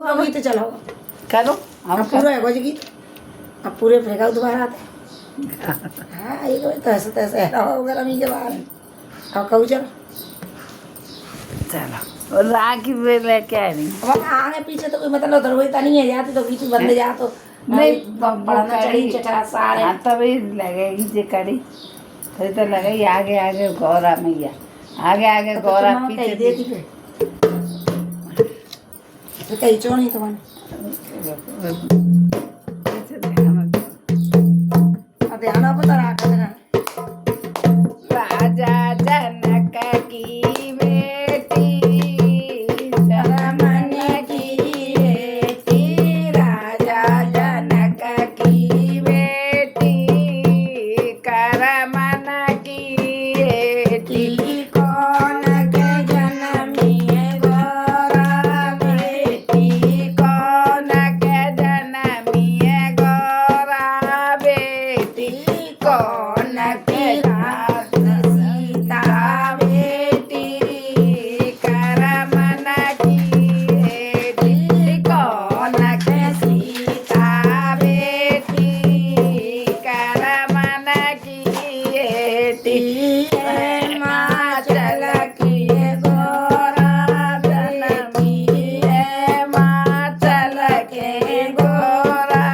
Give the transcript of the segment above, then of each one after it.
अब गीत चलाओ करो अब पूरा है कुछ गीत अब पूरे फेंका दोबारा आते हाँ ये तो ऐसे तैसे हवा वगैरह मी के बाहर अब कहूँ चलो चलो और राखी भी लेके आ रही अब आगे पीछे तो कोई मतलब उधर वही नहीं है जाती तो बीच में बंदे जा तो नहीं बढ़ना चढ़ी चटा सारे हाँ तभी लगेगी जे कड़ी फिर तो लगेगी आगे आगे गौरा मैया आगे आगे गौरा पीछे दे दी तो कहीं चो नहीं तुम्हारे अब ध्यान पता रखा देना राजा जनक की बेटी मन की बेटी राजा जनक की बेटी कर मन की बेटी कौन के जन्मी गौरा बेटी कौन के जनमी गौरा बेटी कौन के सीता बेटी कर मन की बेटी कौन के सीता बेटी कर मन की बेटी हिमाचल की गौरा जनमी हिमाचल के गोरा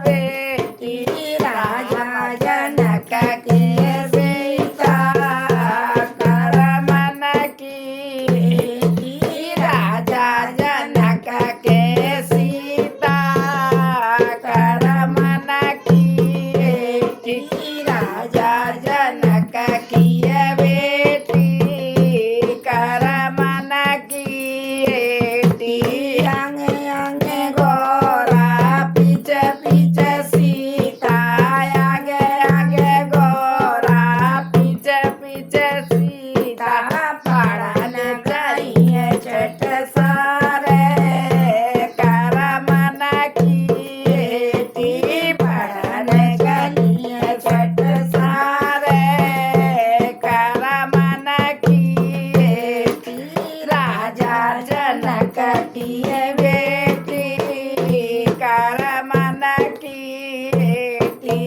बेटी राजा जनक के सीता कर मन की बेटी राजा जनक के सीता कर मन की बेटी राजा जनक की बेटी कर मन की बेटी अंग अंग गोरा पीछे पीछे सीता आगे आगे गोरा पीछे पीछे सीता पढ़न चाहिए छठ सारे कर मन की बेटी पढ़न चाहिए छठ सारे कर मन की बेटी राजा जनक की बेटी कर मन की बेटी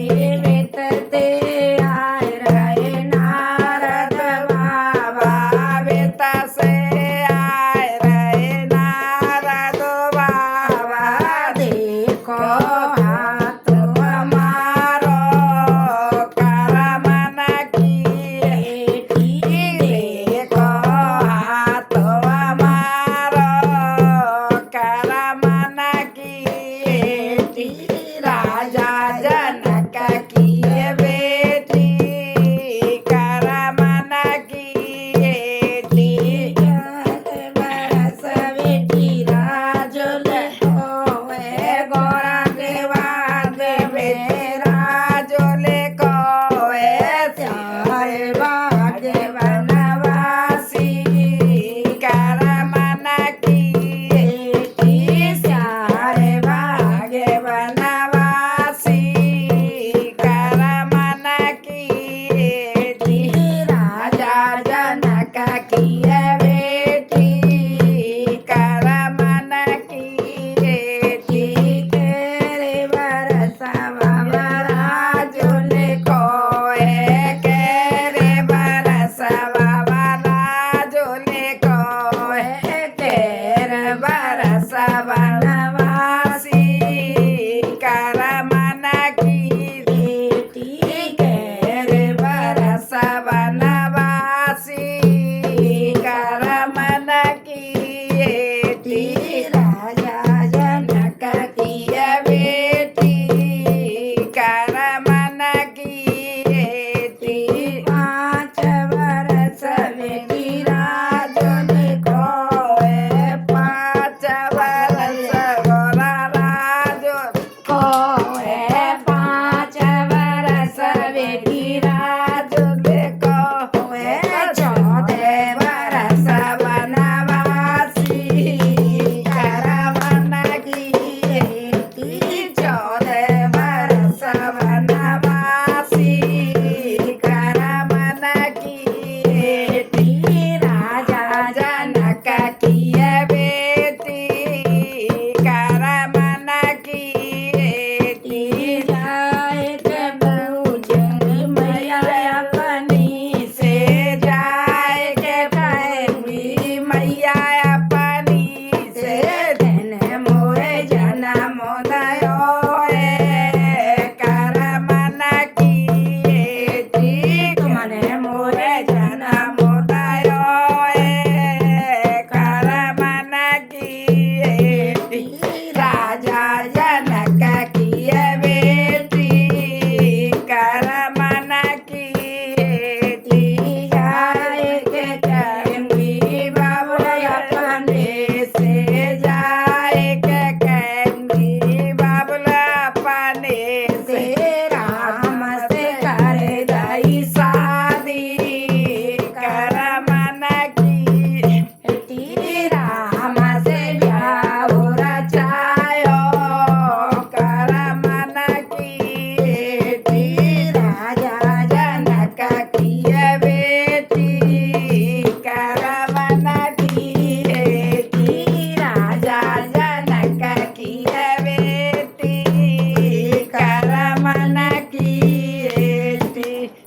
मृत ते आए रहे नारद बाबा बेत से आए रहे नारद बाबा देखो हाथ हमारो कर मन की बेटी देखो हाथ हमारो कर मन की बेटी राजा जनक की बेटी कर मन की बेटी बरस बेटी राजुल होवे गोरा के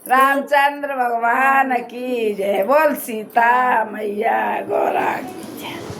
रामचंद्र भगवान की जय। बोल सीता मैया गौरा की जय।